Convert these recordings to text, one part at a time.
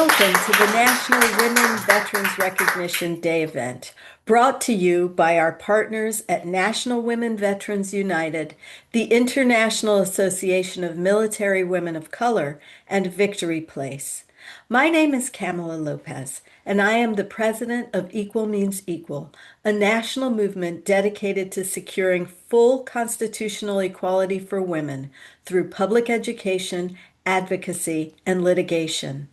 Welcome to the National Women Veterans Recognition Day event, brought to you by our partners at National Women Veterans United, the International Association of Military Women of Color, and Victory Place. My name is Pamela Lopez, and I am the president of Equal Means Equal, a national movement dedicated to securing full constitutional equality for women through public education, advocacy, and litigation.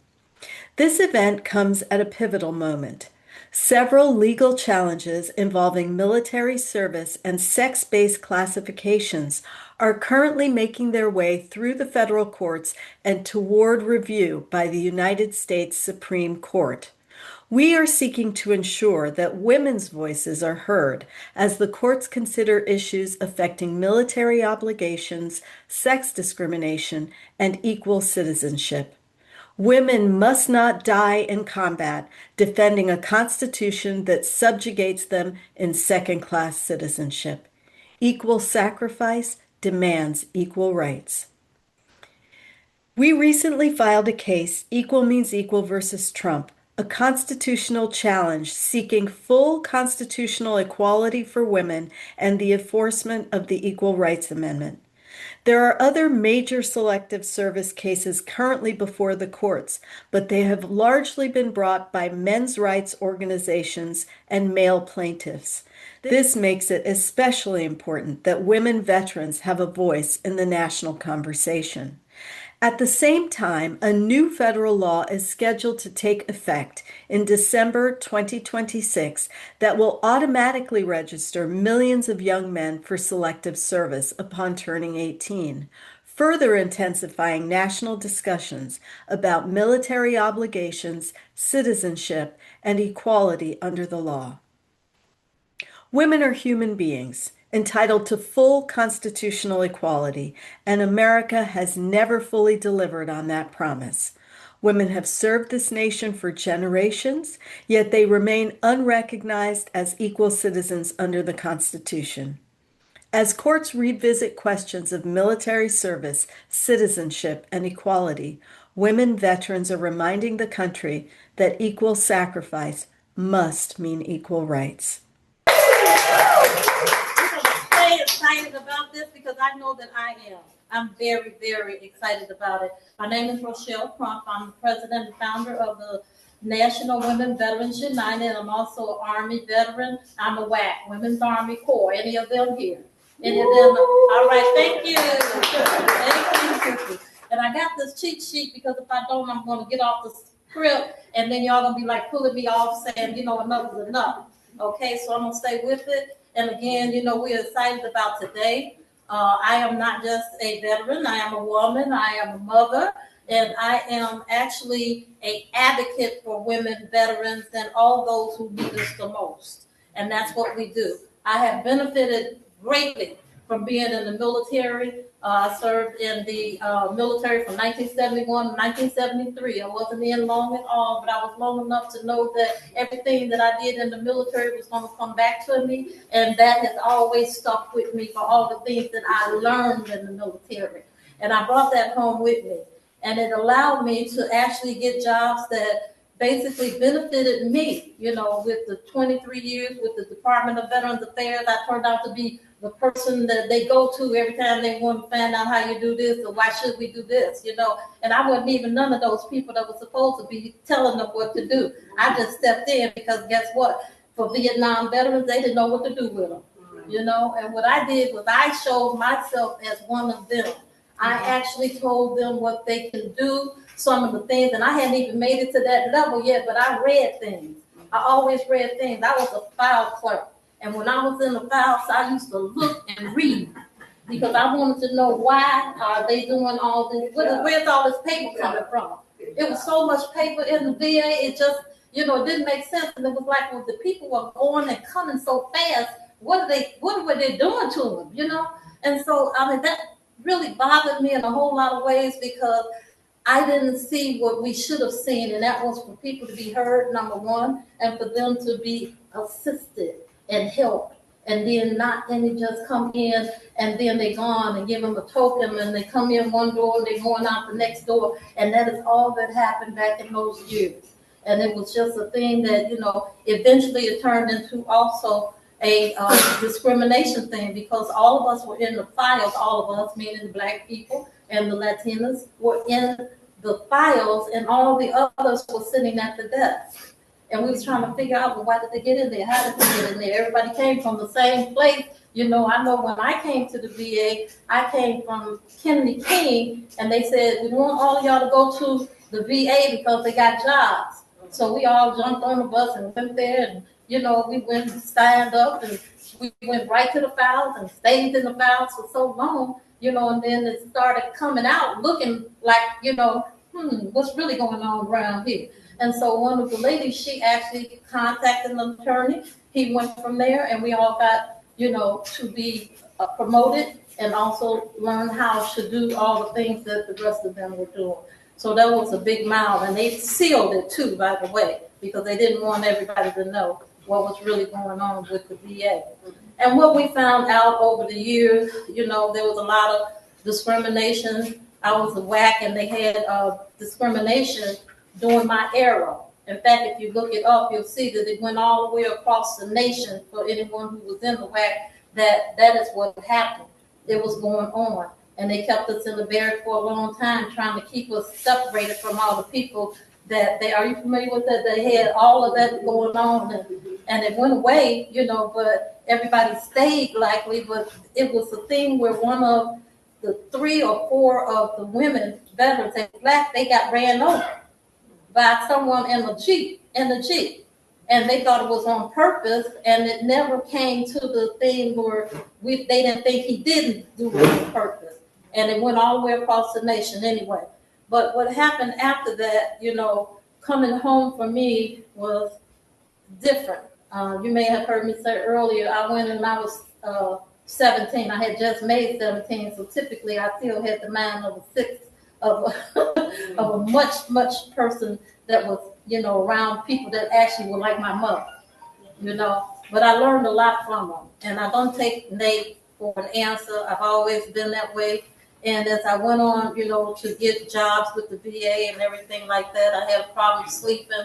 This event comes at a pivotal moment. Several legal challenges involving military service and sex-based classifications are currently making their way through the federal courts and toward review by the United States Supreme Court. We are seeking to ensure that women's voices are heard as the courts consider issues affecting military obligations, sex discrimination, and equal citizenship. Women must not die in combat defending a constitution that subjugates them in second-class citizenship. Equal sacrifice demands equal rights. We recently filed a case, Equal Means Equal versus Trump, a constitutional challenge seeking full constitutional equality for women and the enforcement of the Equal Rights Amendment. There are other major selective service cases currently before the courts, but they have largely been brought by men's rights organizations and male plaintiffs. This makes it especially important that women veterans have a voice in the national conversation. At the same time, a new federal law is scheduled to take effect in December 2026 that will automatically register millions of young men for selective service upon turning 18, further intensifying national discussions about military obligations, citizenship, and equality under the law. Women are human beings, entitled to full constitutional equality, and America has never fully delivered on that promise. Women have served this nation for generations, yet they remain unrecognized as equal citizens under the Constitution. As courts revisit questions of military service, citizenship, and equality, women veterans are reminding the country that equal sacrifice must mean equal rights. Excited about this because I know that I am. I'm very, very excited about it. My name is Rochelle Crump. I'm the president and founder of the National Women Veterans United. I'm also an Army veteran. I'm a WAC, Women's Army Corps. Any of them here? Any of them? All right, thank you. Thank you. And I got this cheat sheet because if I don't, I'm going to get off the script and then y'all going to be like pulling me off saying, enough is enough. Okay, so I'm going to stay with it. And again, we're excited about today. I am not just a veteran. I am a woman. I am a mother. And I am actually an advocate for women veterans and all those who need us the most. And that's what we do. I have benefited greatly from being in the military. I served in the military from 1971 to 1973. I wasn't in long at all, but I was long enough to know that everything that I did in the military was going to come back to me. And that has always stuck with me for all the things that I learned in the military. And I brought that home with me. And it allowed me to actually get jobs that basically benefited me. With the 23 years with the Department of Veterans Affairs, I turned out to be the person that they go to every time they want to find out how you do this or why should we do this, And I wasn't even none of those people that were supposed to be telling them what to do. I just stepped in because guess what? For Vietnam veterans, they didn't know what to do with them, And what I did was I showed myself as one of them. I actually told them what they can do, some of the things, and I hadn't even made it to that level yet, but I read things. I always read things. I was a file clerk. And when I was in the files, I used to look and read because I wanted to know why are they doing all this? Where's all this paper coming from? It was so much paper in the VA, it just, it didn't make sense. And it was like, well, the people were going and coming so fast. What were they doing to them? And so, that really bothered me in a whole lot of ways because I didn't see what we should have seen, and that was for people to be heard, number one, and for them to be assisted and helped and then not any just come in and then they gone and give them a token and they come in one door and they going out the next door, and that is all that happened back in those years. And it was just a thing that, eventually it turned into also a discrimination thing, because all of us were in the files, all of us, meaning the Black people and the Latinas, were in the files, and all the others were sitting at the desk. And we was trying to figure out, well, why did they get in there? How did they get in there? Everybody came from the same place. I know when I came to the VA, I came from Kennedy King, and they said, we want all of y'all to go to the VA because they got jobs. So we all jumped on the bus and went there, and, we went and signed up, and we went right to the files and stayed in the files for so long, and then it started coming out looking like, what's really going on around here? And so one of the ladies, she actually contacted an attorney. He went from there, and we all got, to be promoted and also learn how to do all the things that the rest of them were doing. So that was a big mile, and they sealed it too, by the way, because they didn't want everybody to know what was really going on with the VA. And what we found out over the years, there was a lot of discrimination. I was a WAC, and they had discrimination during my era. In fact, if you look it up, you'll see that it went all the way across the nation for anyone who was in the WAC, that is what happened. It was going on. And they kept us in the barrack for a long time, trying to keep us separated from all the people are you familiar with that? They had all of that going on, and it went away, but everybody stayed likely. But it was a thing where one of the 3 or 4 of the women veterans that were Black, they got ran over by someone in the Jeep. And they thought it was on purpose, and it never came to the thing where they didn't think he didn't do it on purpose. And it went all the way across the nation anyway. But what happened after that, coming home for me was different. You may have heard me say earlier, I went and I was 17. I had just made 17, so typically I still had the mind of a 6 of a much person that was, around people that actually were like my mother, But I learned a lot from them, and I don't take Nate for an answer. I've always been that way. And as I went on, to get jobs with the VA and everything like that, I had problems sleeping.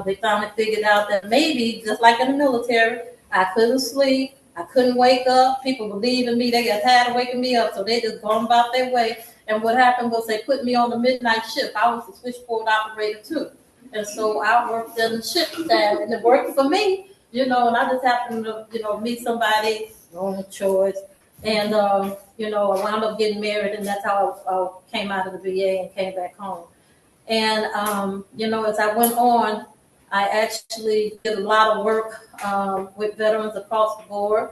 They finally figured out that maybe, just like in the military, I couldn't sleep. I couldn't wake up. People believed in me. They got tired of waking me up, so they just gone about their way. And what happened was they put me on the midnight shift. I was a switchboard operator too. And so I worked in the shift time, and it worked for me, and I just happened to, meet somebody, on a choice. And, I wound up getting married, and that's how I came out of the VA and came back home. And, as I went on, I actually did a lot of work with veterans across the board.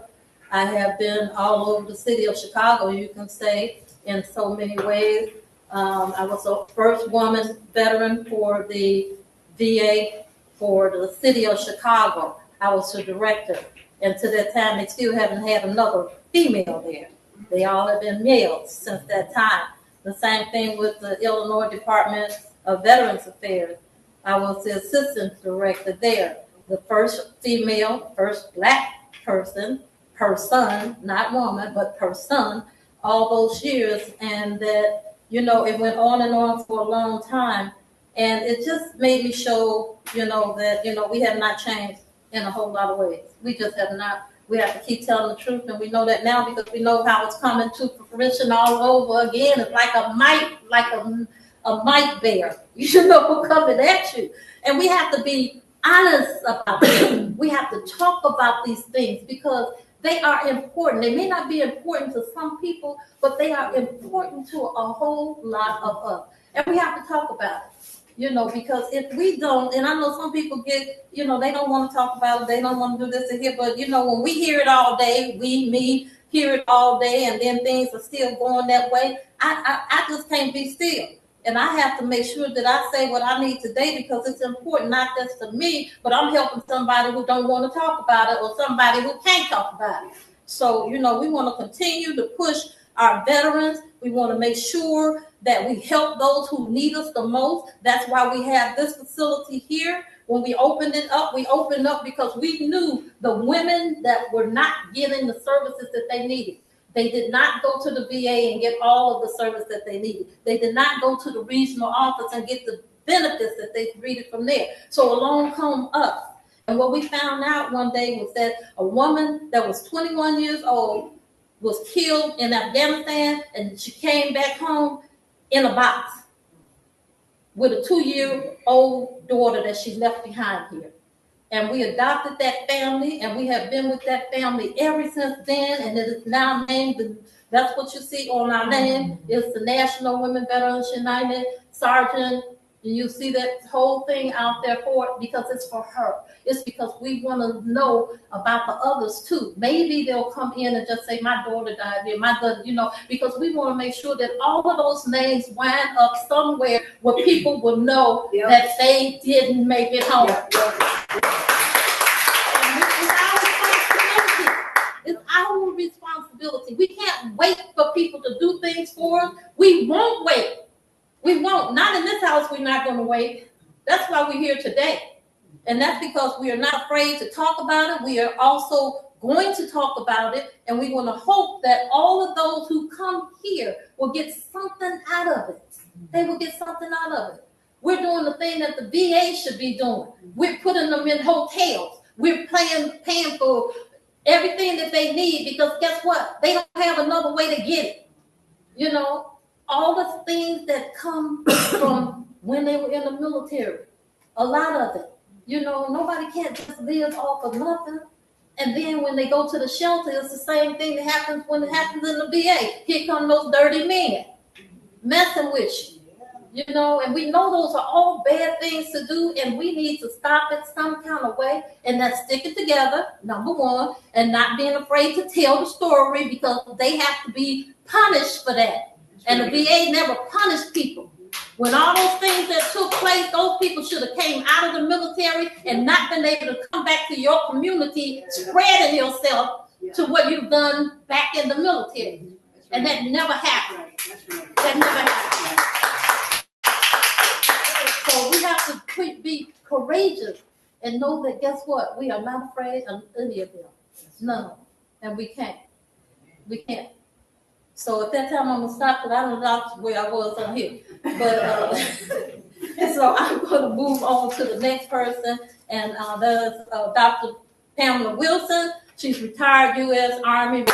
I have been all over the city of Chicago, you can say, in so many ways. I was the first woman veteran for the VA for the city of Chicago. I was the director. And to that time, they still haven't had another female there. They all have been males since that time. The same thing with the Illinois Department of Veterans Affairs. I was the assistant director there. The first female, first Black person, not woman, but person, all those years. And that, it went on and on for a long time. And it just made me show, that, we have not changed in a whole lot of ways. We just have not. We have to keep telling the truth, and we know that now because we know how it's coming to fruition all over again. It's like a might bear, coming at you. And we have to be honest about it. We have to talk about these things because they are important. They may not be important to some people, but they are important to a whole lot of us. And we have to talk about it. Because if we don't, and I know some people get, they don't want to talk about it, they don't want to do this and here, but when we hear it all day, me hear it all day, and then things are still going that way, I just can't be still. And I have to make sure that I say what I need today because it's important, not just to me, but I'm helping somebody who don't want to talk about it or somebody who can't talk about it. So, we want to continue to push our veterans. We want to make sure that we help those who need us the most. That's why we have this facility here When we opened it up, we opened up because we knew the women that were not getting the services that they needed. They did not go to the VA and get all of the service that they needed. They did not go to the regional office and get the benefits that they needed from there. So along come us. And what we found out one day was that a woman that was 21 years old was killed in Afghanistan, and she came back home in a box with a 2-year-old daughter that she left behind here. And we adopted that family, and we have been with that family ever since then, and it is now named, that's what you see on our name, it's the National Women Veterans United Sergeant. And you see that whole thing out there for it because it's for her. It's because we want to know about the others too. Maybe they'll come in and just say, my daughter died here, my daughter, because we want to make sure that all of those names wind up somewhere where people will know that they didn't make it home. It's our responsibility. We can't wait for people to do things for us. We won't wait. We won't. Not in this house, we're not going to wait. That's why we're here today. And that's because we are not afraid to talk about it. We are also going to talk about it. And we want to hope that all of those who come here will get something out of it. They will get something out of it. We're doing the thing that the VA should be doing. We're putting them in hotels. We're paying for everything that they need because guess what? They don't have another way to get it. All the things that come from when they were in the military, a lot of it. Nobody can't just live off of nothing. And then when they go to the shelter, it's the same thing that happens when it happens in the VA. Here come those dirty men messing with you. And we know those are all bad things to do, and we need to stop it some kind of way. And that's sticking together, number one, and not being afraid to tell the story because they have to be punished for that. And the VA never punished people. When all those things that took place, those people should have came out of the military and not been able to come back to your community, spreading yourself to what you've done back in the military. And that never happened. That never happened. So we have to be courageous and know that, guess what? We are not afraid of any of them. No. And we can't. We can't. So at that time, I'm going to stop, because I don't know where I was on here. But so I'm going to move on to the next person, and that's Dr. Pamela Wilson. She's retired U.S. Army.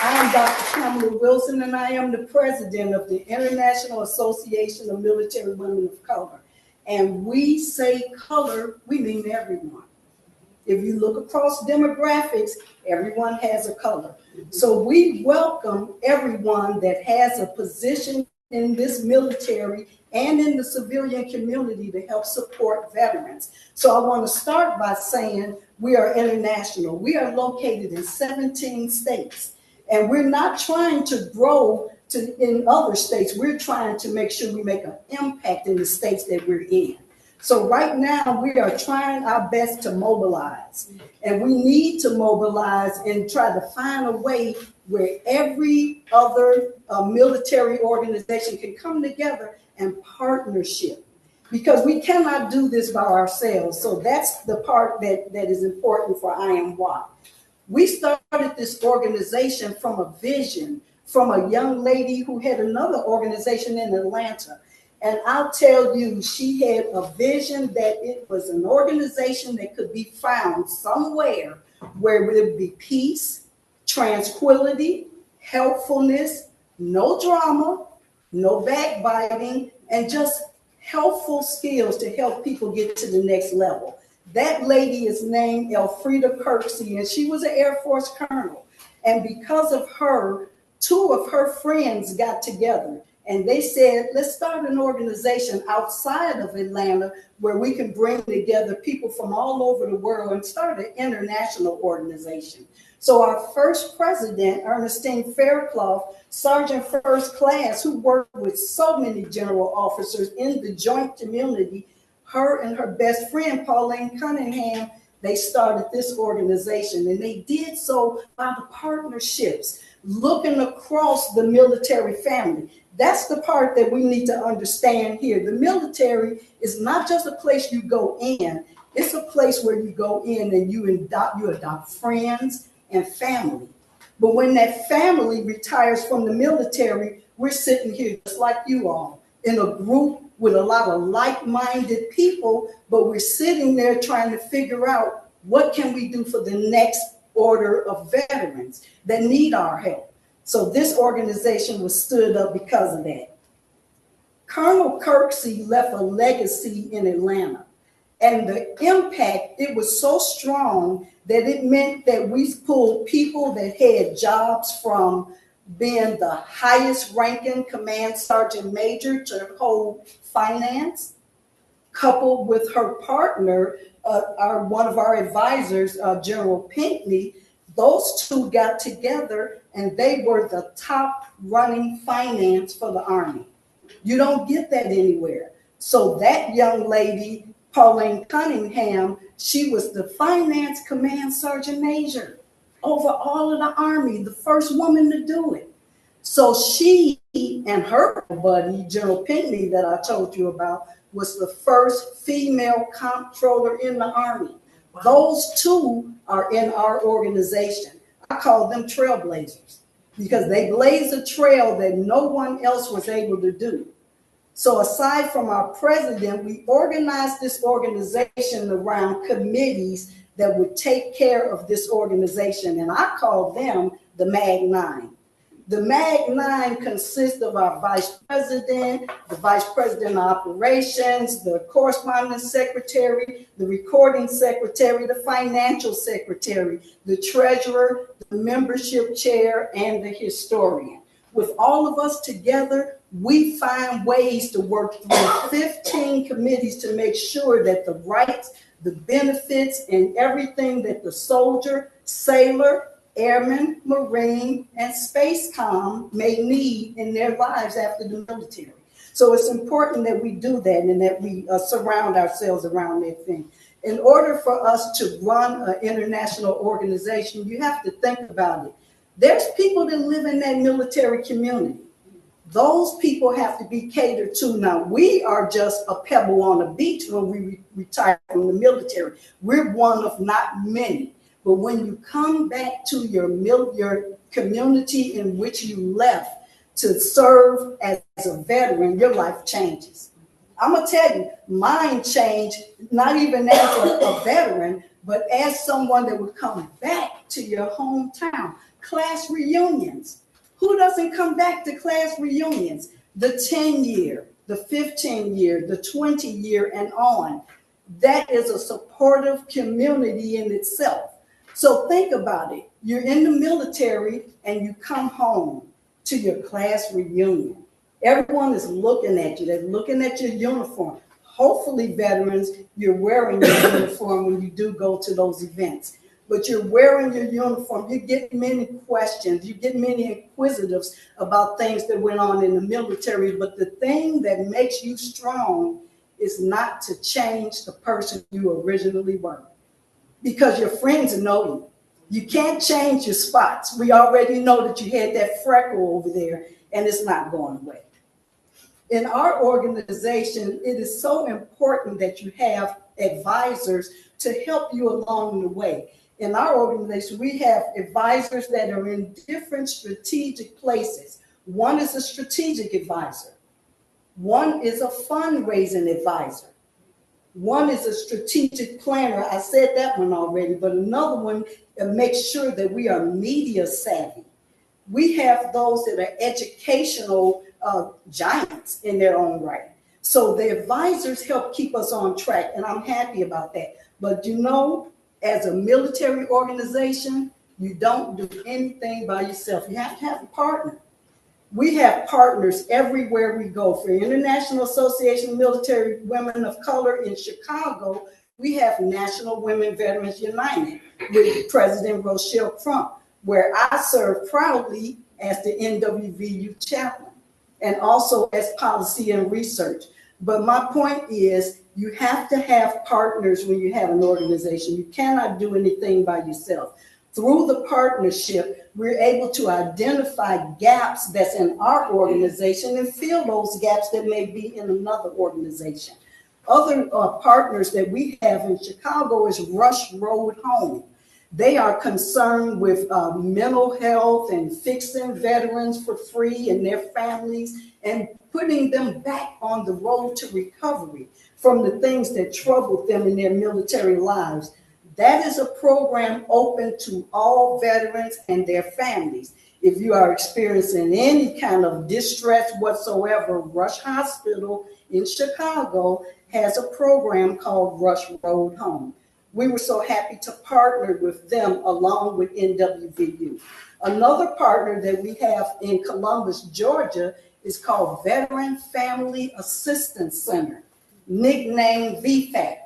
I am Dr. Pamela Wilson, and I am the president of the International Association of Military Women of Color. And we say color, we mean everyone. If you look across demographics, everyone has a color. So we welcome everyone that has a position in this military and in the civilian community to help support veterans. So I want to start by saying we are international. We are located in 17 states, and we're not trying to grow in other states. We're trying to make sure we make an impact in the states that we're in. So right now, we are trying our best to mobilize, and we need to mobilize and try to find a way where every other military organization can come together and partnership, because we cannot do this by ourselves. So that's the part that is important for IMWA. We started this organization from a vision from a young lady who had another organization in Atlanta. And I'll tell you, she had a vision that it was an organization that could be found somewhere where there would be peace, tranquility, helpfulness, no drama, no backbiting, and just helpful skills to help people get to the next level. That lady is named Elfrida Kirksey, and she was an Air Force colonel. And because of her, 2 of her friends got together. And they said, let's start an organization outside of Atlanta where we can bring together people from all over the world and start an international organization. So our first president, Ernestine Fairclough, Sergeant First Class, who worked with so many general officers in the joint community, her and her best friend, Pauline Cunningham, they started this organization, and they did so by the partnerships, looking across the military family. That's the part that we need to understand here. The military is not just a place you go in, it's a place where you go in and you adopt friends and family. But when that family retires from the military, we're sitting here just like you all, in a group with a lot of like-minded people, but we're sitting there trying to figure out what can we do for the next order of veterans that need our help. So this organization was stood up because of that. Colonel Kirksey left a legacy in Atlanta, and the impact, it was so strong that it meant that we pulled people that had jobs from being the highest ranking command sergeant major to hold finance, coupled with her partner, one of our advisors, General Pinckney. Those two got together and they were the top running finance for the Army. You don't get that anywhere. So that young lady, Pauline Cunningham, she was the finance command sergeant major over all of the Army, the first woman to do it. So she and her buddy, General Pinckney, that I told you about, was the first female comptroller in the Army. Wow. Those two are in our organization. I call them trailblazers because they blazed a trail that no one else was able to do. So aside from our president, we organized this organization around committees that would take care of this organization, and I call them the Mag 9. The Mag 9 consists of our vice president, the vice president of operations, the correspondence secretary, the recording secretary, the financial secretary, the treasurer, the membership chair, and the historian. With all of us together, we find ways to work through 15 committees to make sure that the rights, the benefits, and everything that the soldier, sailor, airman, marine, and space comm may need in their lives after the military. So it's important that we do that and that we surround ourselves around that thing. In order for us to run an international organization, you have to think about it. There's people that live in that military community. Those people have to be catered to. Now, we are just a pebble on the beach when we retire from the military. We're one of not many. But when you come back to your community in which you left to serve as a veteran, your life changes. I'm going to tell you, mine changed, not even as a veteran, but as someone that would come back to your hometown. Class reunions. Who doesn't come back to class reunions? The 10-year, the 15-year, the 20-year, and on. That is a supportive community in itself. So think about it. You're in the military and you come home to your class reunion. Everyone is looking at you. They're looking at your uniform. Hopefully, veterans, you're wearing your uniform when you do go to those events. But you're wearing your uniform. You get many questions. You get many inquisitives about things that went on in the military. But the thing that makes you strong is not to change the person you originally were. Because your friends know you. You can't change your spots. We already know that you had that freckle over there, and it's not going away. In our organization, it is so important that you have advisors to help you along the way. In our organization, we have advisors that are in different strategic places. One is a strategic advisor. One is a fundraising advisor. One is a strategic planner. I said that one already, but another one makes sure that we are media savvy. We have those that are educational giants in their own right. So the advisors help keep us on track, and I'm happy about that. But you know, as a military organization, you don't do anything by yourself. You have to have a partner. We have partners everywhere we go. For International Association of Military Women of Color in Chicago, we have National Women Veterans United with President Rochelle Crump, where I serve proudly as the NWVU chaplain and also as policy and research. But my point is, You have to have partners when you have an organization. You cannot do anything by yourself. Through the partnership, we're able to identify gaps that's in our organization and fill those gaps that may be in another organization. Other partners that we have in Chicago is Rush Road Home. They are concerned with mental health and fixing veterans for free and their families and putting them back on the road to recovery from the things that troubled them in their military lives. That is a program open to all veterans and their families. If you are experiencing any kind of distress whatsoever, Rush Hospital in Chicago has a program called Rush Road Home. We were so happy to partner with them along with NWVU. Another partner that we have in Columbus, Georgia is called Veteran Family Assistance Center, nicknamed VFAC.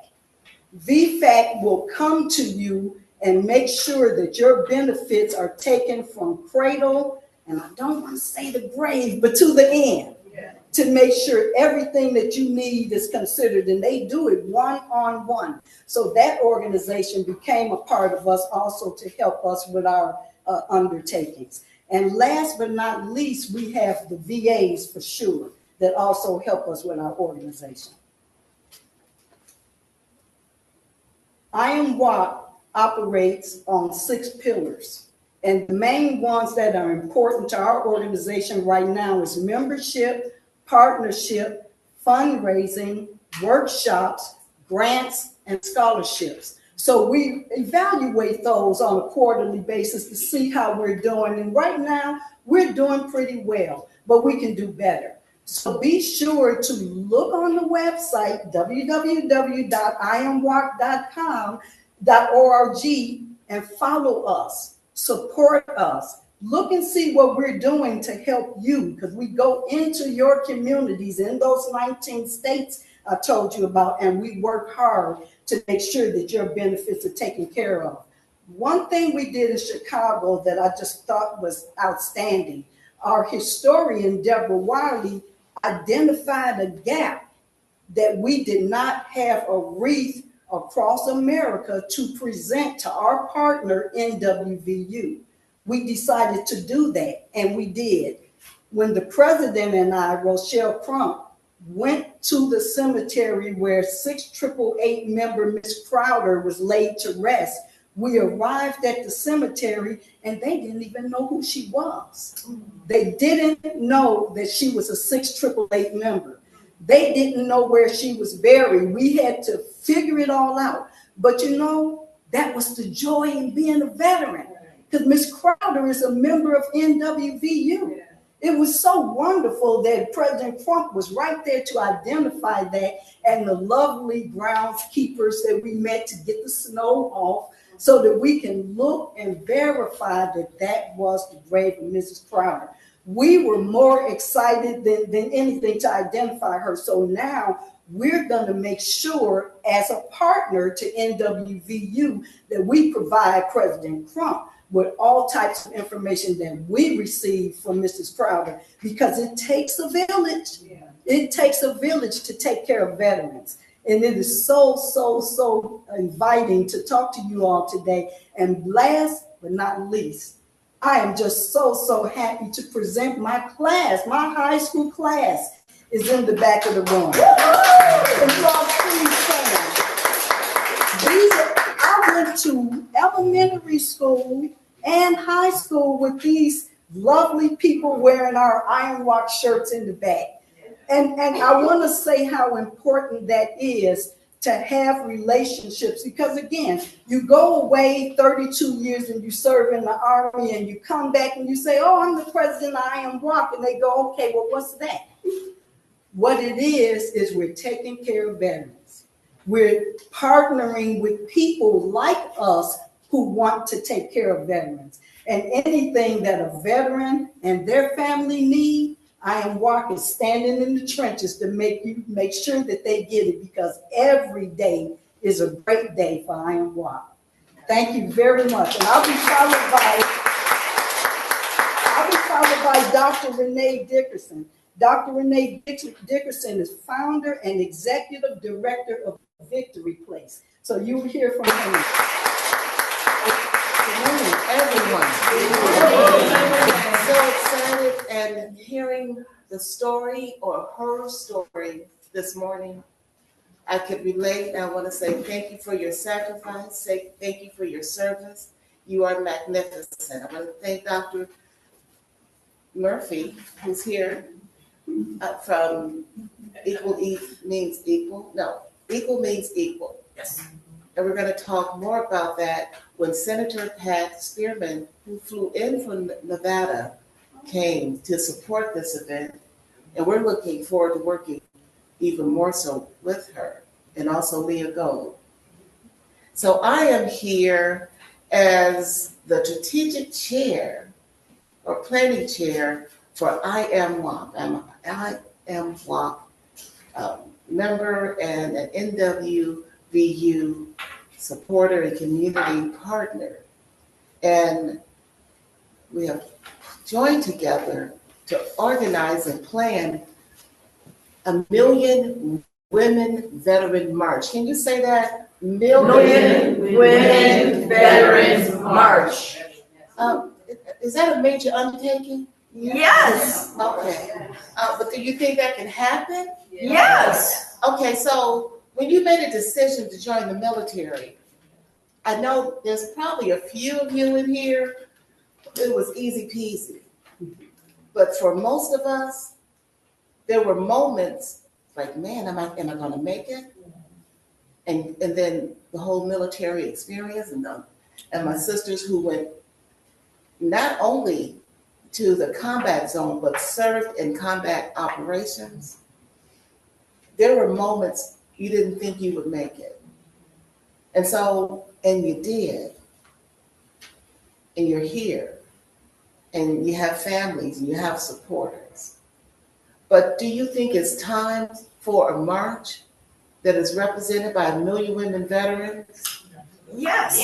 VFAC will come to you and make sure that your benefits are taken from cradle, and I don't want to say the grave, but to the end, to make sure everything that you need is considered, and they do it one-on-one. So that organization became a part of us also to help us with our undertakings. And last but not least, we have the VAs for sure that also help us with our organization. I Am What operates on 6 pillars. And the main ones that are important to our organization right now is membership, partnership, fundraising, workshops, grants, and scholarships. So we evaluate those on a quarterly basis to see how we're doing. And right now, we're doing pretty well, but we can do better. So be sure to look on the website, www.iamwalk.com.org, and follow us, support us. Look and see what we're doing to help you, because we go into your communities in those 19 states I told you about, and we work hard to make sure that your benefits are taken care of. One thing we did in Chicago that I just thought was outstanding, our historian, Deborah Wiley, identified a gap that we did not have a wreath across America to present to our partner NWVU. We decided to do that, and we did. When the president and I, Rochelle Crump, went to the cemetery where 6888 member Miss Crowder was laid to rest, we arrived at the cemetery and they didn't even know who she was. They didn't know that she was a 6888 member. They didn't know where she was buried. We had to figure it all out. But you know, that was the joy in being a veteran, because Miss Crowder is a member of NWVU. It was so wonderful that President Crump was right there to identify that, and the lovely groundskeepers that we met to get the snow off so that we can look and verify that that was the grave of Mrs. Crowder. We were more excited than anything to identify her. So now we're going to make sure as a partner to NWVU that we provide President Crump with all types of information that we receive from Mrs. Crowder, because it takes a village. It takes a village to take care of veterans. And it is so inviting to talk to you all today. And last but not least, I am just so happy to present my class. My high school class is in the back of the room. And you all please stand. I went to elementary school and high school with these lovely people wearing our Iron Walk shirts in the back. And I want to say how important that is to have relationships, because again, you go away 32 years and you serve in the Army and you come back and you say, oh, I'm the president of Iron Walk, and they go, okay, well, what's that? What it is we're taking care of veterans. We're partnering with people like us who want to take care of veterans. And anything that a veteran and their family need, I Am Walk is standing in the trenches to make sure that they get it, because every day is a great day for I Am Walk. Thank you very much. And I'll be followed by Dr. Renee Dickerson. Dr. Renee Dickerson is founder and executive director of Victory Place. So you will hear from her. Good morning, everyone. So excited and hearing the story or her story this morning. I could relate. I want to say thank you for your sacrifice. Say thank you for your service. You are magnificent. I want to thank Dr. Murphy, who's here from Equal Means Equal. No, Equal Means Equal. Yes. And we're going to talk more about that when Senator Pat Spearman, who flew in from Nevada, came to support this event. And we're looking forward to working even more so with her, and also Leah Gould. So I am here as the strategic chair or planning chair for I Am WAP. I'm an I Am WAP member and an NWVU supporter and community partner. And we have joined together to organize and plan a Million Women Veteran March. Can you say that? Million Women Veterans March. Is that a major undertaking? Yes. Okay. But do you think that can happen? Yes. Okay, so when you made a decision to join the military, I know there's probably a few of you in here, it was easy peasy. But for most of us, there were moments like, man, am I going to make it? And then the whole military experience and my sisters who went not only to the combat zone, but served in combat operations. There were moments you didn't think you would make it. And you did. And you're here. And you have families and you have supporters. But do you think it's time for a march that is represented by 1 million women veterans? Yes.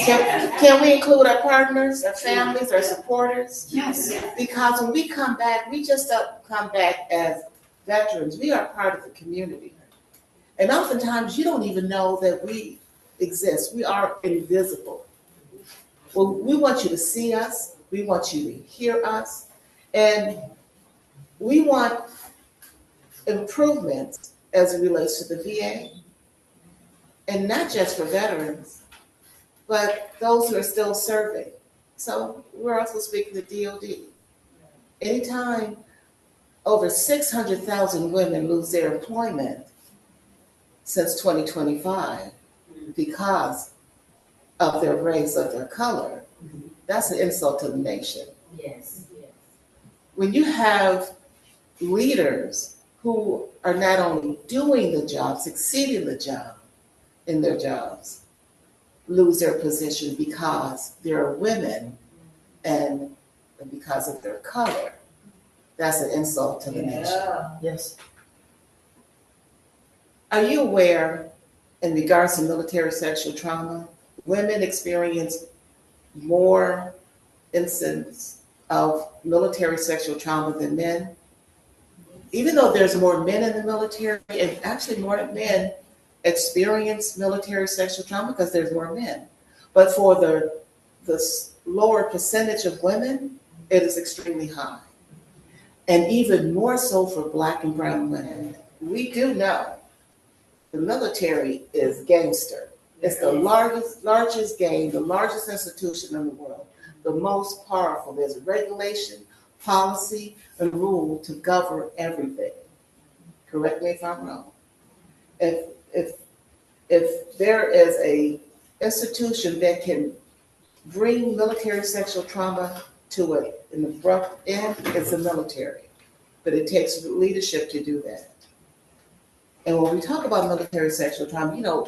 Can we include our partners, our families, our supporters? Yes. Because when we come back, we just don't come back as veterans. We are part of the community. And oftentimes you don't even know that we exist. We are invisible. Well, we want you to see us. We want you to hear us. And we want improvements as it relates to the VA. And not just for veterans, but those who are still serving. So we're also speaking to DOD. Anytime over 600,000 women lose their employment since 2025 because of their race, of their color, that's an insult to the nation. Yes. When you have leaders who are not only doing the job, succeeding the job in their jobs, lose their position because they're women and because of their color, that's an insult to the nation. Yes. Are you aware, in regards to military sexual trauma, women experience more incidents of military sexual trauma than men? Even though there's more men in the military, and actually more men experience military sexual trauma because there's more men. But for the lower percentage of women, it is extremely high. And even more so for Black and brown women. We do know the military is gangster. It's the largest gang, the largest institution in the world, the most powerful. There's a regulation, policy, and rule to govern everything. Correct me if I'm wrong. If there is a institution that can bring military sexual trauma to an abrupt end, it's the military. But it takes leadership to do that. And when we talk about military sexual trauma,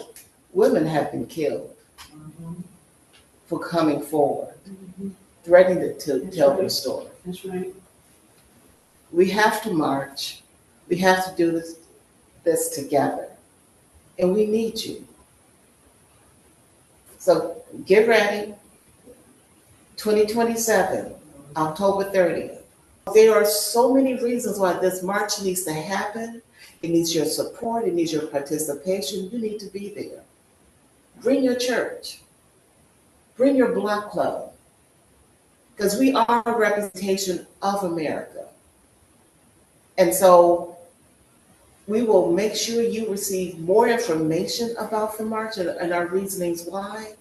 women have been killed for coming forward, threatening to tell their story. That's right. We have to march. We have to do this together. And we need you. So get ready. 2027, October 30th. there are so many reasons why this march needs to happen. It needs your support. It needs your participation. You need to be there. Bring your church. Bring your block club. Because we are a representation of America. And so we will make sure you receive more information about the march and our reasonings why,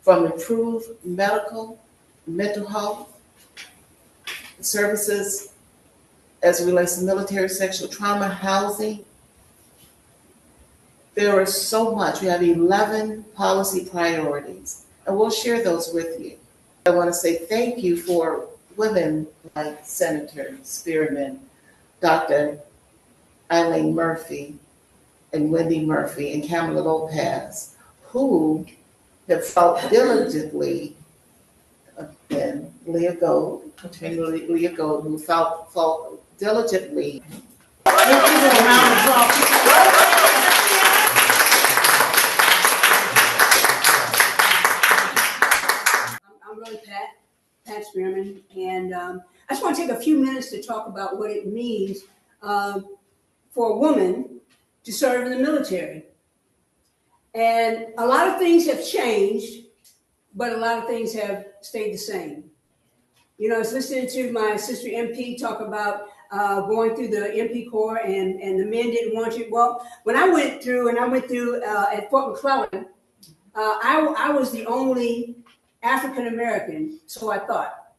from improved medical, mental health services as it relates to military sexual trauma, housing. There is so much. We have 11 policy priorities, and we'll share those with you. I want to say thank you for women like Senator Spearman, Dr. Eileen Murphy, and Wendy Murphy, and Pamela Lopez, who have fought diligently, and Leah Gould, Attorney Leah Gould, who fought diligently. I'm really Pat Spearman, and I just want to take a few minutes to talk about what it means for a woman to serve in the military. And a lot of things have changed, but a lot of things have stayed the same. You know, I was listening to my sister MP talk about going through the MP Corps and the men didn't want you. Well, when I went through at Fort McClellan, I was the only African American, so I thought,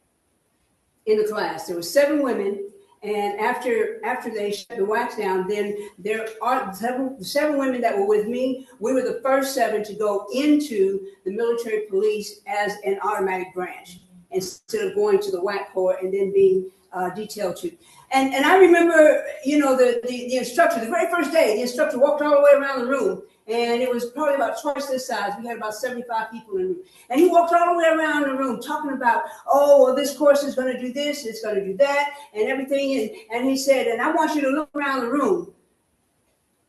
in the class. There were 7 women, and after they shut the wax down, then there are seven women that were with me. We were the first 7 to go into the military police as an automatic branch, instead of going to the WAC Corps and then being detailed to. And I remember, you know, the instructor, the very first day, the instructor walked all the way around the room, and it was probably about twice this size. We had about 75 people in the room. And he walked all the way around the room talking about, oh, well, this course is going to do this, it's going to do that, and everything. And he said, and I want you to look around the room.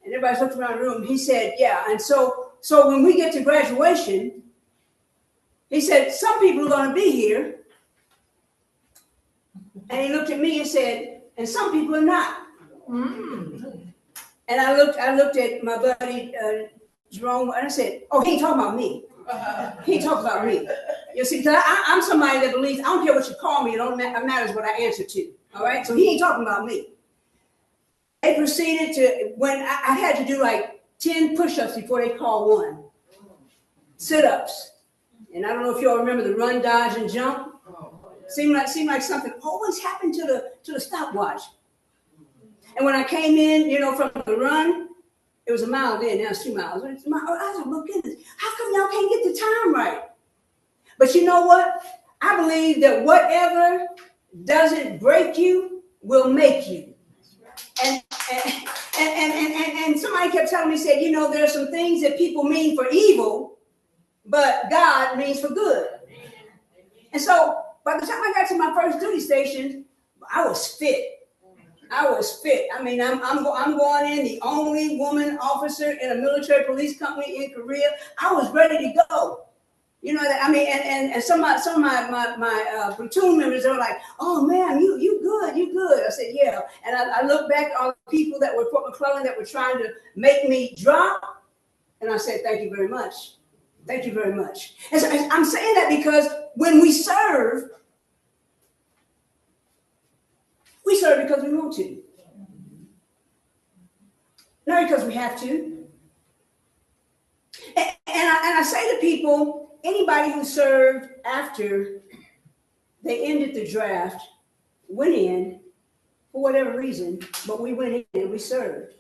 And everybody's looking around the room. He said, yeah. And so when we get to graduation, he said, some people are going to be here. And he looked at me and said, and some people are not. And I looked at my buddy Jerome, and I said, oh, he ain't talking about me. He ain't talking about me. You see, because I'm somebody that believes, I don't care what you call me, it don't matters what I answer to. All right? So he ain't talking about me. They proceeded to, when I had to do like 10 push-ups before they called one. Sit-ups. And I don't know if y'all remember the run, dodge, and jump. Seemed like something always happened to the stopwatch. And when I came in, you know, from the run, it was a mile then, now it's 2 miles. I was like, look at this. How come y'all can't get the time right? But you know what? I believe that whatever doesn't break you will make you. And somebody kept telling me, said, you know, there are some things that people mean for evil, but God means for good. And so by the time I got to my first duty station, I was fit. I mean, I'm going in, the only woman officer in a military police company in Korea. I was ready to go. You know that, I mean, and some of my platoon members, they were like, "Oh man, you good." I said, "Yeah." And I looked back at all the people that were at Fort McClellan that were trying to make me drop, and I said, "Thank you very much. Thank you very much." And so I'm saying that because when we serve because we want to. Not because we have to. And I say to people, anybody who served after they ended the draft went in for whatever reason, but we went in and we served.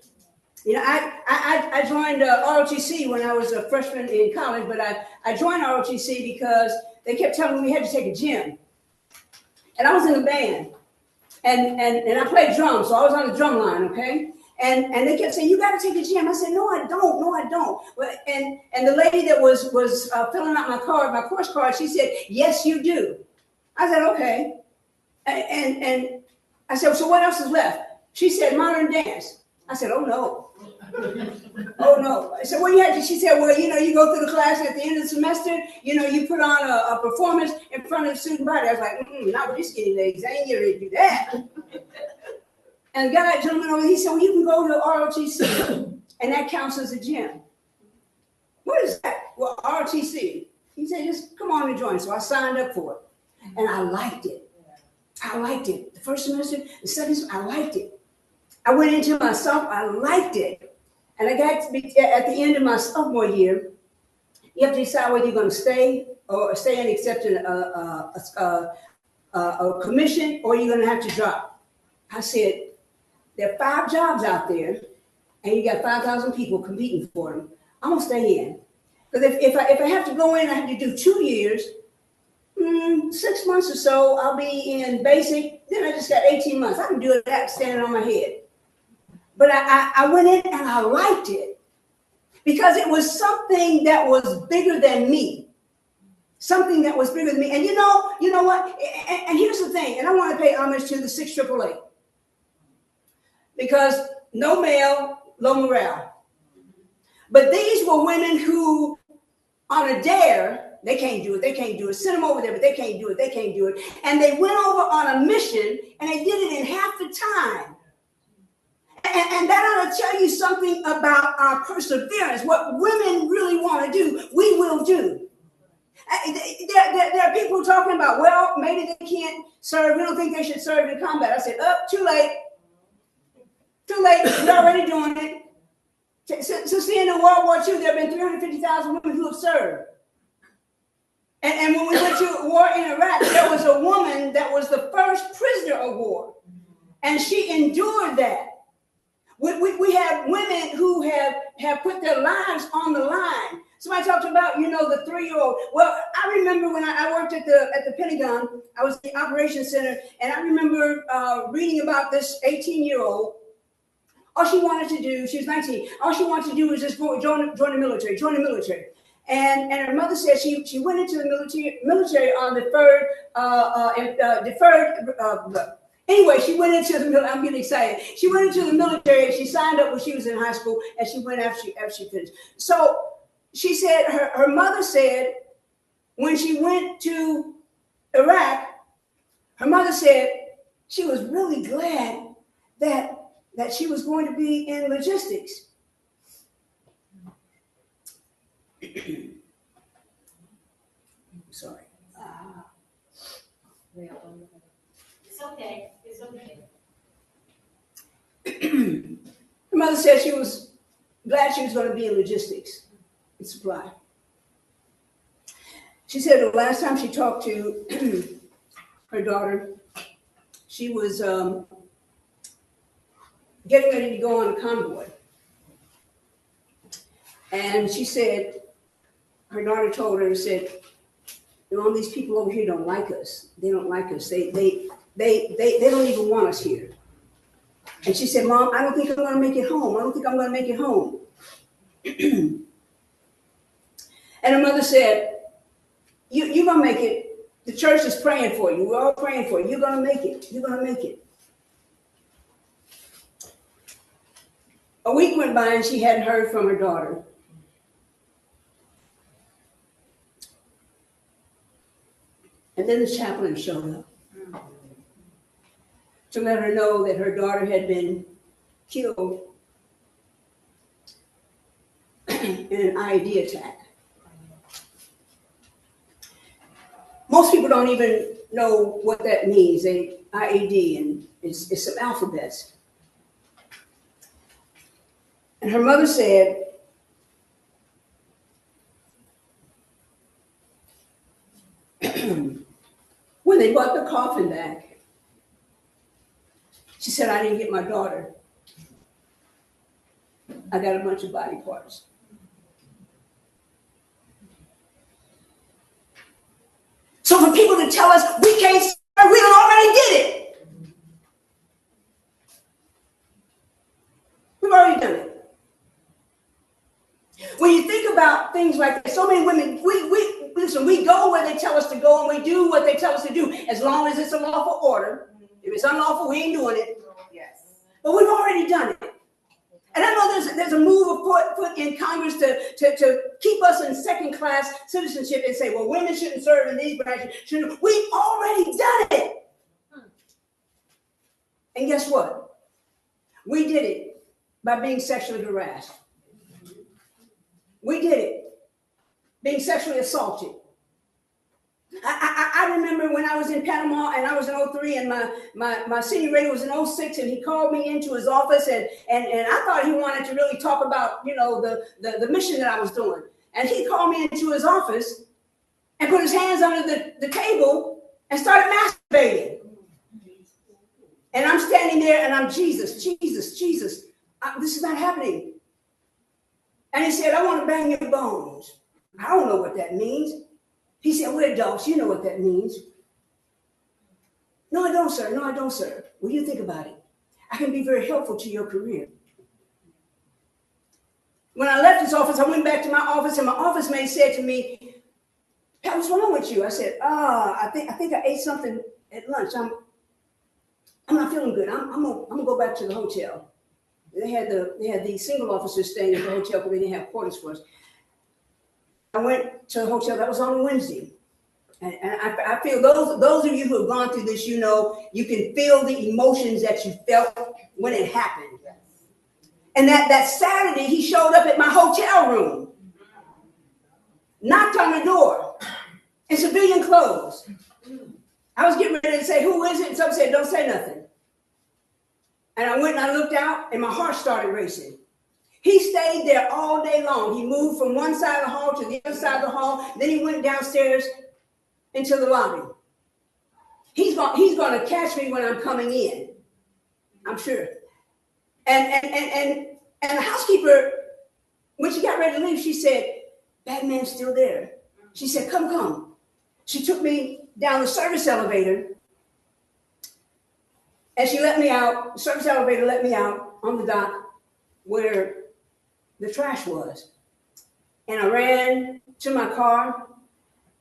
You know, I joined ROTC when I was a freshman in college, but I joined ROTC because they kept telling me we had to take a gym. And I was in the band. And I played drums, so I was on the drum line, okay? And they kept saying, you got to take a gym. I said, no, I don't. And the lady that was filling out my course card, she said, yes, you do. I said, okay. And I said, so what else is left? She said, modern dance. I said, oh no. Oh no. I said, well, she said, well, you go through the class at the end of the semester, you put on a performance in front of the student body. I was like, not with these skinny legs. I ain't ready to do that. And the gentleman over there, he said, well, you can go to ROTC, and that counts as a gym. What is that? Well, ROTC. He said, just come on and join. So I signed up for it. And I liked it. I liked it. The first semester, the second semester, I liked it. I went into my I liked it. And I got to be at the end of my sophomore year, you have to decide whether you're going to stay and accept a commission, or you're going to have to drop. I said, there are 5 jobs out there, and you got 5,000 people competing for them. I'm going to stay in. Because if I have to go in, I have to do 2 years, 6 months or so, I'll be in basic. Then I just got 18 months. I can do that standing on my head. But I went in and I liked it because it was something that was bigger than me. Something that was bigger than me. And you know what? And here's the thing, and I want to pay homage to the 6 AAA. Because no male, low morale. But these were women who, on a dare, they can't do it, they can't do it. Send them over there, but they can't do it, they can't do it. And they went over on a mission, and they did it in half the time. And that ought to tell you something about our perseverance. What women really want to do, we will do. There are people talking about, well, maybe they can't serve. We don't think they should serve in combat. I said, too late. Too late. We're already doing it. Since the end of World War II, there have been 350,000 women who have served. And when we went to war in Iraq, there was a woman that was the first prisoner of war. And she endured that. We have women who have put their lives on the line. Somebody talked about, the 3-year-old. Well, I remember when I worked at the Pentagon, I was in the operations center, and I remember reading about this 18-year-old. All she wanted to do, she was 19, all she wanted to do was just join the military. And her mother said she went into the military on deferred. Anyway, she went into the military. I'm getting excited. She went into the military. She signed up when she was in high school, and she went after she finished. So she said her mother said when she went to Iraq, her mother said she was really glad that she was going to be in logistics. Sorry. It's okay. It's okay. Her mother said she was glad she was going to be in logistics and supply. She said the last time she talked to her daughter, she was getting ready to go on a convoy. And she said, her daughter told her, said, all these people over here don't like us. They don't like us. They don't even want us here. And she said, Mom, I don't think I'm going to make it home. I don't think I'm going to make it home. And her mother said, you're going to make it. The church is praying for you. We're all praying for you. You're going to make it. You're going to make it. A week went by and she hadn't heard from her daughter. And then the chaplain showed up to let her know that her daughter had been killed in an IED attack. Most people don't even know what that means, IED, and it's some alphabets. And her mother said, when they brought the coffin back, she said, I didn't get my daughter. I got a bunch of body parts. So for people to tell us we can't serve, we already did it. We've already done it. When you think about things like that, so many women, we go where they tell us to go and we do what they tell us to do, as long as it's a lawful order. If it's unlawful, we ain't doing it. Yes. But we've already done it. And I know there's a move afoot in Congress to keep us in second-class citizenship and say, well, women shouldn't serve in these branches. We've already done it. And guess what? We did it by being sexually harassed. We did it being sexually assaulted. I remember when I was in Panama and I was in 03 and my senior rater was in 06 and he called me into his office and I thought he wanted to really talk about, you know, the mission that I was doing. And he called me into his office and put his hands under the table and started masturbating. And I'm standing there and I'm, Jesus, this is not happening. And he said, I want to bang your bones. I don't know what that means. He said, we're adults, you know what that means. No, I don't, sir. No, I don't, sir. Well, you think about it. I can be very helpful to your career. When I left his office, I went back to my office and my office mate said to me, Pat, what's wrong with you? I said, I think I ate something at lunch. I'm not feeling good. I'm gonna go back to the hotel. They had the single officers staying at the hotel because they didn't have quarters for us. I went to the hotel. That was on Wednesday. And I feel those of you who have gone through this, you know, you can feel the emotions that you felt when it happened. And that Saturday, he showed up at my hotel room, knocked on the door in civilian clothes. I was getting ready to say, who is it? And someone said, don't say nothing. And I went and I looked out and my heart started racing. He stayed there all day long. He moved from one side of the hall to the other side of the hall. Then he went downstairs into the lobby. He's going to catch me when I'm coming in, I'm sure. And the housekeeper, when she got ready to leave, she said, that man's still there. She said, come. She took me down the service elevator and she let me out. The service elevator let me out on the dock where the trash was. And I ran to my car.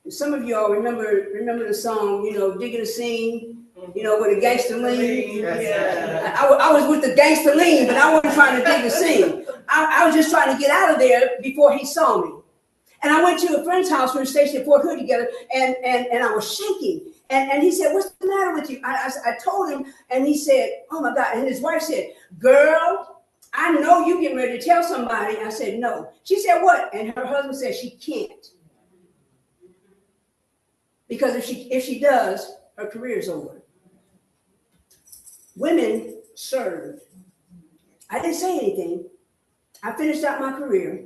And some of y'all remember the song, you know, Digging a Scene, you know, with the gangster lean. Yeah. I was with the gangster lean, but I wasn't trying to dig a scene. I was just trying to get out of there before he saw me. And I went to a friend's house. We were stationed at Fort Hood together, and I was shaking. And he said, what's the matter with you? I told him, and he said, oh my God. And his wife said, girl, I know you getting ready to tell somebody. I said, no. She said, what? And her husband said she can't. Because if she does, her career is over. Women served. I didn't say anything. I finished out my career,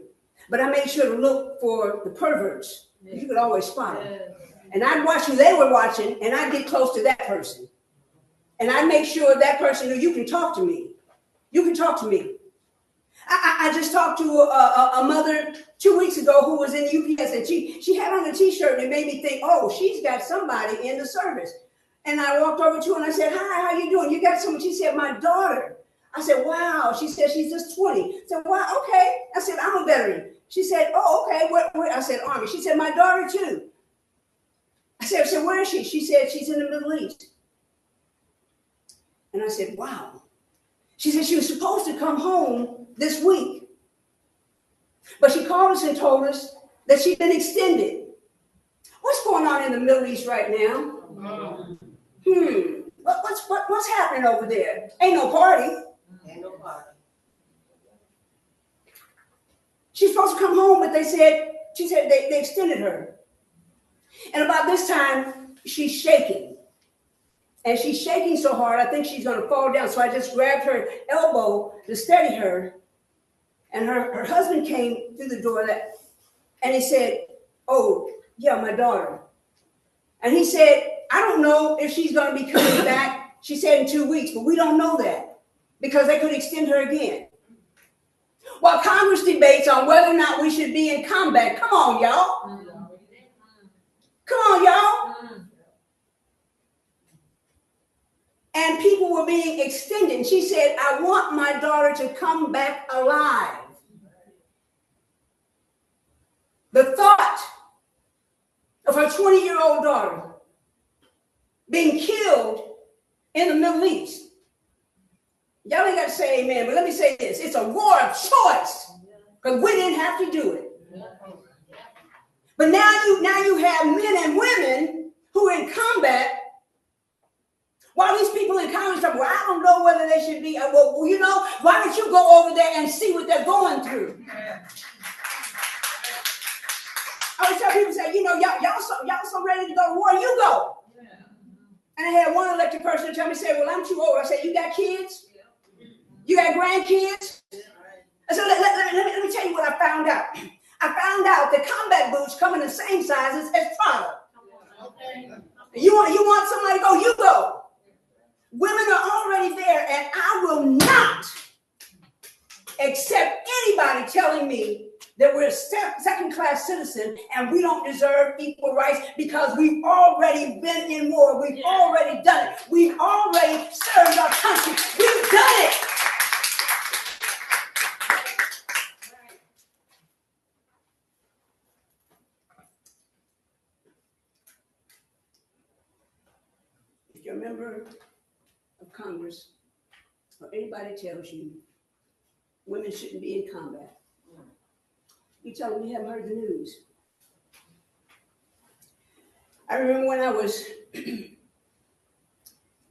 but I made sure to look for the perverts. You could always spot them. And I'd watch who they were watching, and I'd get close to that person. And I'd make sure that person knew, you can talk to me. You can talk to me. I just talked to a mother 2 weeks ago who was in UPS, and she had on a t-shirt, and it made me think, oh, she's got somebody in the service. And I walked over to her and I said, hi, how you doing? You got someone? She said, my daughter. I said, wow. She said, she's just 20. I said, wow, okay. I said, I'm a veteran. She said, oh, okay. Where? I said, Army. She said, my daughter too. I said, where is she? She said, she's in the Middle East. And I said, wow. She said she was supposed to come home this week. But she called us and told us that she'd been extended. What's going on in the Middle East right now? What's happening over there? Ain't no party. Ain't no party. She's supposed to come home, but she said they extended her. And about this time, she's shaking. And she's shaking so hard, I think she's going to fall down. So I just grabbed her elbow to steady her. And her husband came through the door and he said, oh, yeah, my daughter. And he said, I don't know if she's going to be coming back. She said in 2 weeks, but we don't know that because they could extend her again. While Congress debates on whether or not we should be in combat. Come on, y'all. Come on, y'all. And people were being extended. And she said, I want my daughter to come back alive. The thought of her 20-year-old daughter being killed in the Middle East. Y'all ain't got to say amen, but let me say this. It's a war of choice because we didn't have to do it. But now you have men and women who are in combat. While these people in Congress are, well, I don't know whether they should be, well, you know, why don't you go over there and see what they're going through? I always tell people, say, you know, y'all so ready to go to war, you go. And I had one elected person tell me, say, well, I'm too old. I said, you got kids? You got grandkids? I said, let me tell you what I found out. I found out that combat boots come in the same sizes as Prada. You want somebody to go, you go. Women are already there, and I will not accept anybody telling me that we're second-class citizens and we don't deserve equal rights because we've already been in war. We've already done it. We've already served our country. We've done it. If you're a member of Congress or anybody tells you women shouldn't be in combat, you tell them you haven't heard the news. I remember when I was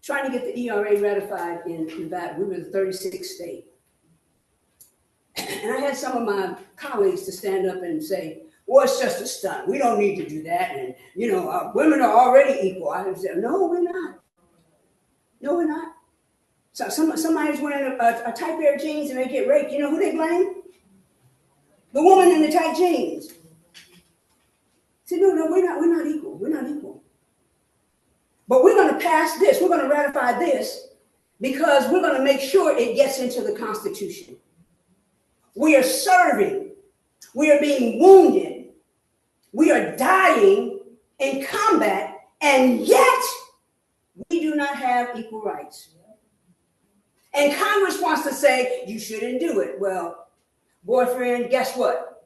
trying to get the ERA ratified in Nevada. We were the 36th state. And I had some of my colleagues to stand up and say, well, it's just a stunt. We don't need to do that. And, you know, women are already equal. I said, no, we're not. No, we're not. So somebody's wearing a tight pair of jeans and they get raped. You know who they blame? The woman in the tight jeans. Said, no, we're not equal. We're not equal. But we're going to pass this. We're going to ratify this because we're going to make sure it gets into the Constitution. We are serving. We are being wounded. We are dying in combat, and yet we do not have equal rights. And Congress wants to say, you shouldn't do it. Well, boyfriend, guess what?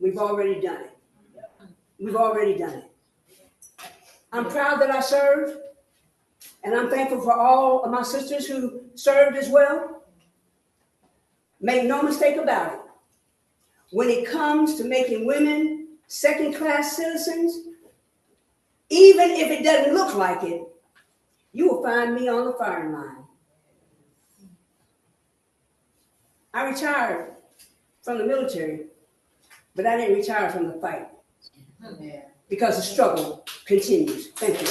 We've already done it. We've already done it. I'm proud that I served, and I'm thankful for all of my sisters who served as well. Make no mistake about it. When it comes to making women second-class citizens, even if it doesn't look like it, you will find me on the firing line. I retired from the military, but I didn't retire from the fight because the struggle continues. Thank you.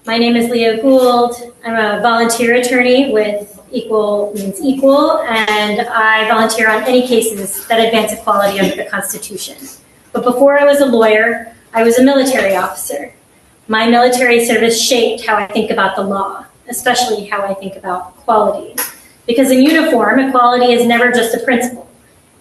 My name is Leah Gould. I'm a volunteer attorney with Equal Means Equal, and I volunteer on any cases that advance equality under the Constitution. But before I was a lawyer, I was a military officer. My military service shaped how I think about the law, especially how I think about equality. Because in uniform, equality is never just a principle.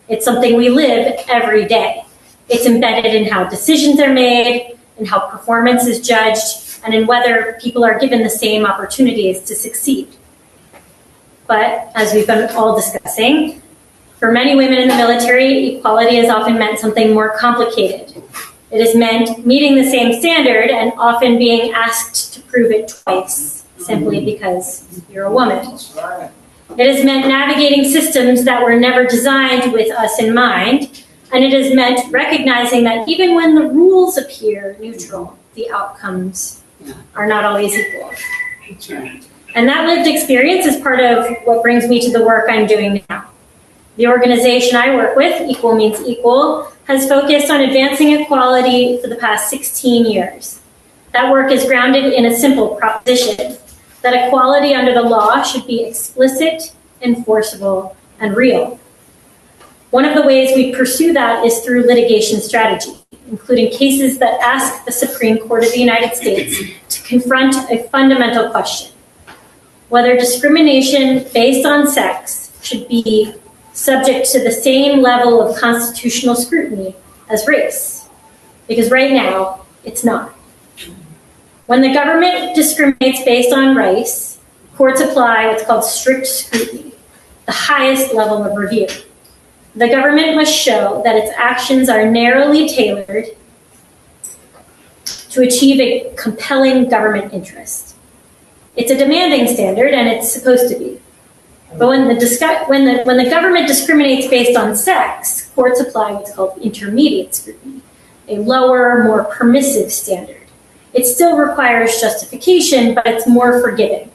It's something we live every day. It's embedded in how decisions are made, in how performance is judged, and in whether people are given the same opportunities to succeed. But as we've been all discussing, for many women in the military, equality has often meant something more complicated. It has meant meeting the same standard and often being asked to prove it twice, simply because you're a woman. It has meant navigating systems that were never designed with us in mind, and it has meant recognizing that even when the rules appear neutral, the outcomes are not always equal. And that lived experience is part of what brings me to the work I'm doing now. The organization I work with, Equal Means Equal, has focused on advancing equality for the past 16 years. That work is grounded in a simple proposition, that equality under the law should be explicit, enforceable, and real. One of the ways we pursue that is through litigation strategy, including cases that ask the Supreme Court of the United States to confront a fundamental question: whether discrimination based on sex should be subject to the same level of constitutional scrutiny as race. Because right now, it's not. When the government discriminates based on race, courts apply what's called strict scrutiny, the highest level of review. The government must show that its actions are narrowly tailored to achieve a compelling government interest. It's a demanding standard, and it's supposed to be. But when the government discriminates based on sex, courts apply what's called intermediate scrutiny, a lower, more permissive standard. It still requires justification, but it's more forgiving.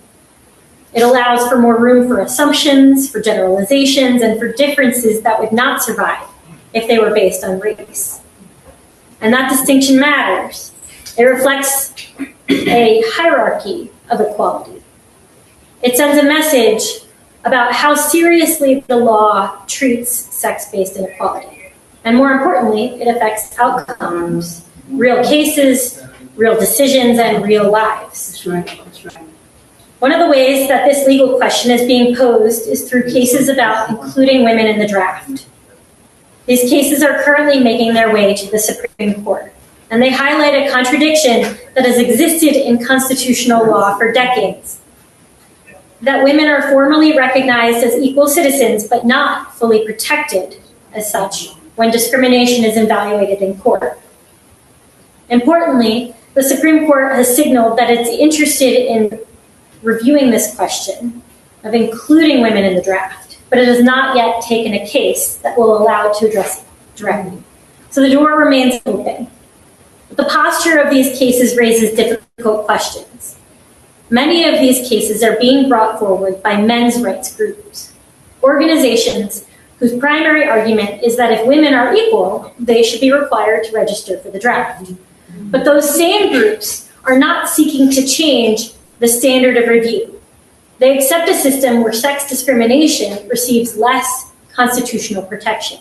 It allows for more room for assumptions, for generalizations, and for differences that would not survive if they were based on race. And that distinction matters. It reflects a hierarchy of equality. It sends a message about how seriously the law treats sex-based inequality. And more importantly, it affects outcomes, real cases, real decisions, and real lives. That's right, that's right. One of the ways that this legal question is being posed is through cases about including women in the draft. These cases are currently making their way to the Supreme Court, and they highlight a contradiction that has existed in constitutional law for decades. That women are formally recognized as equal citizens, but not fully protected as such when discrimination is evaluated in court. Importantly, the Supreme Court has signaled that it's interested in reviewing this question of including women in the draft, but it has not yet taken a case that will allow it to address it directly. So the door remains open. But the posture of these cases raises difficult questions. Many of these cases are being brought forward by men's rights groups, organizations whose primary argument is that if women are equal, they should be required to register for the draft. But those same groups are not seeking to change the standard of review. They accept a system where sex discrimination receives less constitutional protection.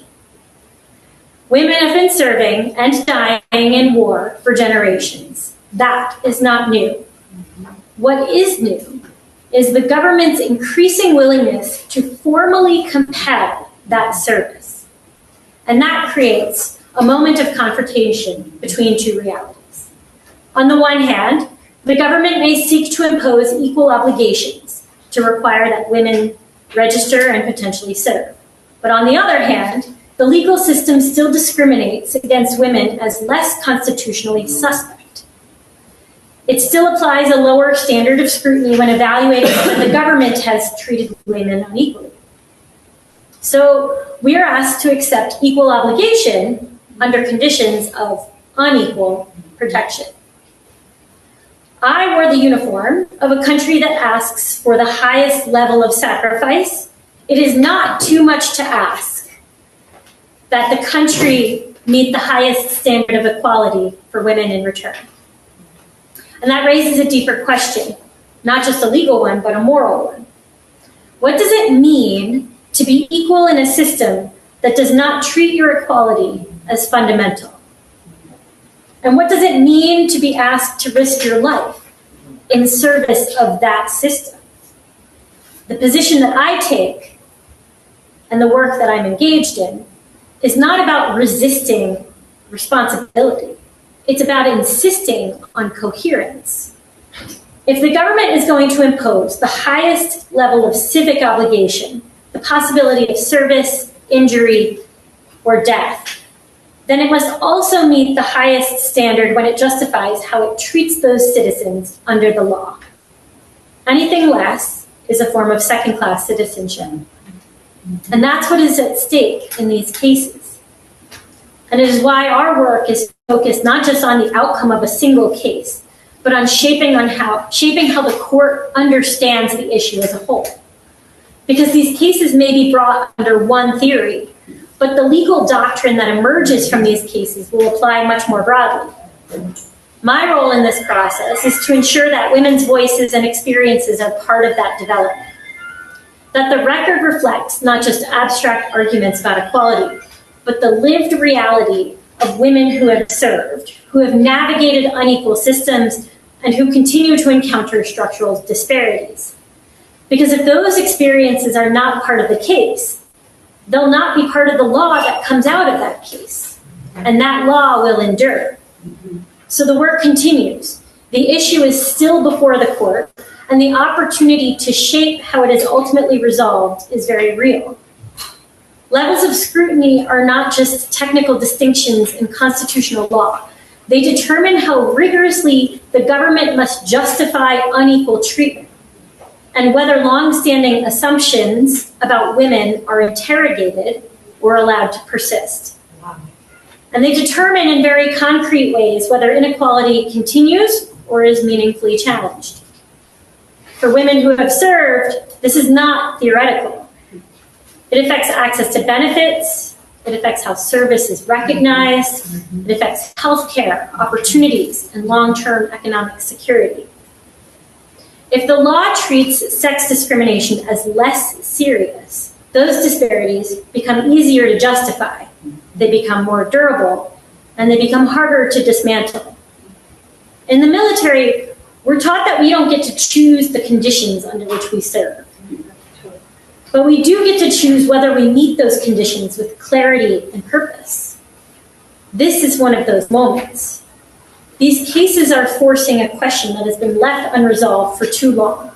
Women have been serving and dying in war for generations. That is not new. What is new is the government's increasing willingness to formally compel that service. And that creates a moment of confrontation between two realities. On the one hand, the government may seek to impose equal obligations to require that women register and potentially serve. But on the other hand, the legal system still discriminates against women as less constitutionally suspect. It still applies a lower standard of scrutiny when evaluating whether the government has treated women unequally. So we are asked to accept equal obligation under conditions of unequal protection. I wore the uniform of a country that asks for the highest level of sacrifice. It is not too much to ask that the country meet the highest standard of equality for women in return. And that raises a deeper question, not just a legal one, but a moral one. What does it mean to be equal in a system that does not treat your equality as fundamental? And what does it mean to be asked to risk your life in service of that system? The position that I take and the work that I'm engaged in is not about resisting responsibility. It's about insisting on coherence. If the government is going to impose the highest level of civic obligation, the possibility of service, injury, or death, then it must also meet the highest standard when it justifies how it treats those citizens under the law. Anything less is a form of second-class citizenship. And that's what is at stake in these cases. And it is why our work is focused not just on the outcome of a single case, but on shaping how the court understands the issue as a whole. Because these cases may be brought under one theory, but the legal doctrine that emerges from these cases will apply much more broadly. My role in this process is to ensure that women's voices and experiences are part of that development. That the record reflects not just abstract arguments about equality, but the lived reality of women who have served, who have navigated unequal systems, and who continue to encounter structural disparities. Because if those experiences are not part of the case, they'll not be part of the law that comes out of that case. And that law will endure. So the work continues. The issue is still before the court, and the opportunity to shape how it is ultimately resolved is very real. Levels of scrutiny are not just technical distinctions in constitutional law. They determine how rigorously the government must justify unequal treatment and whether longstanding assumptions about women are interrogated or allowed to persist. And they determine in very concrete ways whether inequality continues or is meaningfully challenged. For women who have served, this is not theoretical. It affects access to benefits, it affects how service is recognized, it affects healthcare, opportunities, and long-term economic security. If the law treats sex discrimination as less serious, those disparities become easier to justify, they become more durable, and they become harder to dismantle. In the military, we're taught that we don't get to choose the conditions under which we serve. But we do get to choose whether we meet those conditions with clarity and purpose. This is one of those moments. These cases are forcing a question that has been left unresolved for too long.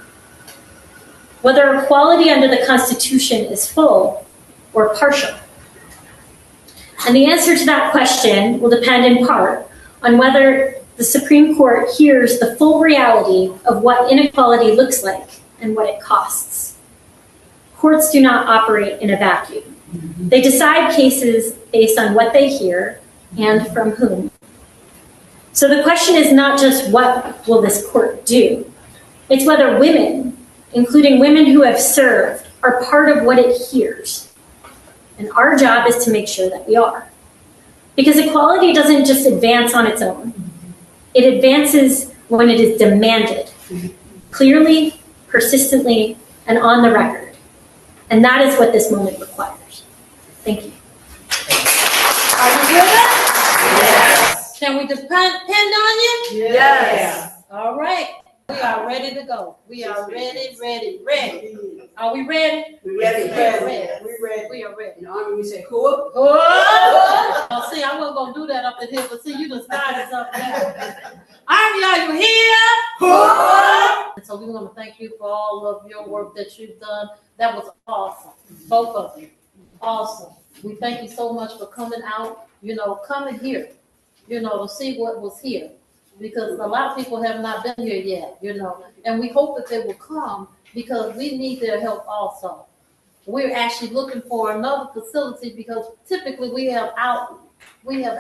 Whether equality under the Constitution is full or partial. And the answer to that question will depend in part on whether the Supreme Court hears the full reality of what inequality looks like and what it costs. Courts do not operate in a vacuum. They decide cases based on what they hear and from whom. So the question is not just what will this court do, it's whether women, including women who have served, are part of what it hears. And our job is to make sure that we are. Because equality doesn't just advance on its own. It advances when it is demanded, clearly, persistently, and on the record. And that is what this moment requires. Thank you. Are you with us? Yes. Can we depend on you? Yes. All right. We are ready to go. We are ready. Are we ready? We're ready. We're ready. We are ready. In the Army, we say, who up? Oh, see, I wasn't going to do that up in here, but see, you just started something now. Army, are you here? And so we want to thank you for all of your work that you've done. That was awesome. Both of you. Awesome. We thank you so much for coming out, coming here, to see what was here. Because a lot of people have not been here yet, and we hope that they will come because we need their help also. We're actually looking for another facility because typically we have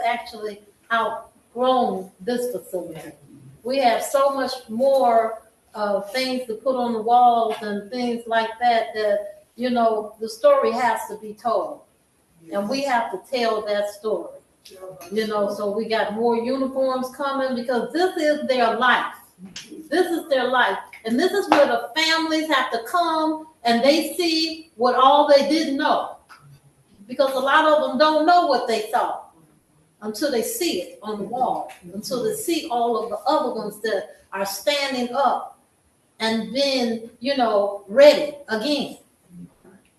actually outgrown this facility. We have so much more things to put on the walls and things like that, the story has to be told. And we have to tell that story. So we got more uniforms coming because this is their life. This is their life. And this is where the families have to come and they see what all they didn't know. Because a lot of them don't know what they saw until they see it on the wall, until they see all of the other ones that are standing up and been, ready again.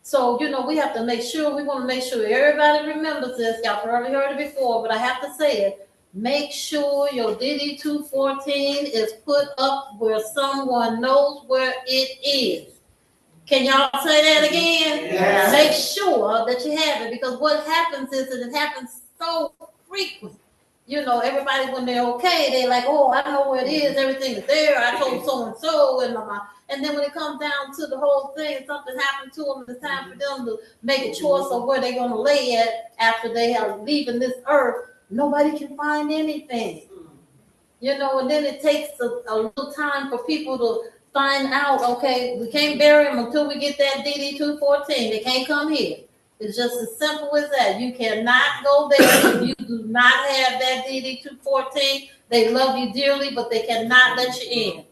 So, we have to make sure, we want to make sure everybody remembers this. Y'all probably heard it before, but I have to say it. Make sure your DD 214 is put up where someone knows where it is. Can y'all say that again? Yes. Make sure that you have it, because what happens is that it happens so frequent. Everybody, when they're okay, they're like, oh, I know where it is. Everything is there. I told so-and-so. And then when it comes down to the whole thing, something happened to them, it's time for them to make a choice of where they're going to lay at after they are leaving this earth. Nobody can find anything. And then it takes a little time for people to find out, okay, we can't bury them until we get that DD 214. They can't come here. It's just as simple as that. You cannot go there if you do not have that DD 214. They love you dearly, but they cannot let you in.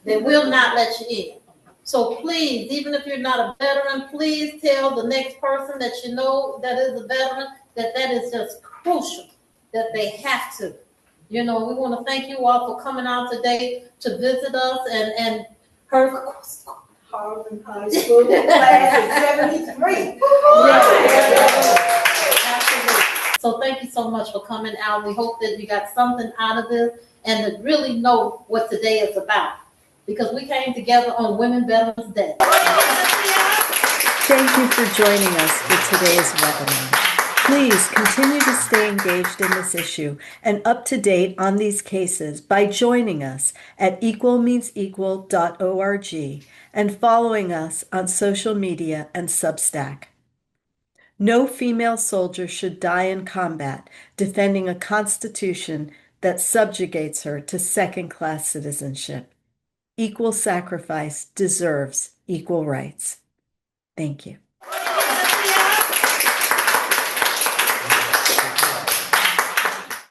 They will not let you in. So please, even if you're not a veteran, please tell the next person that you know that is a veteran that is just crucial, that they have to. We want to thank you all for coming out today to visit us and her Harlan High School class of 73. Absolutely. So thank you so much for coming out. We hope that you got something out of this and to really know what today is about. Because we came together on Women Veterans Day. Thank you for joining us for today's webinar. Please continue to stay engaged in this issue and up to date on these cases by joining us at equalmeansequal.org and following us on social media and Substack. No female soldier should die in combat defending a constitution that subjugates her to second-class citizenship. Equal sacrifice deserves equal rights. Thank you.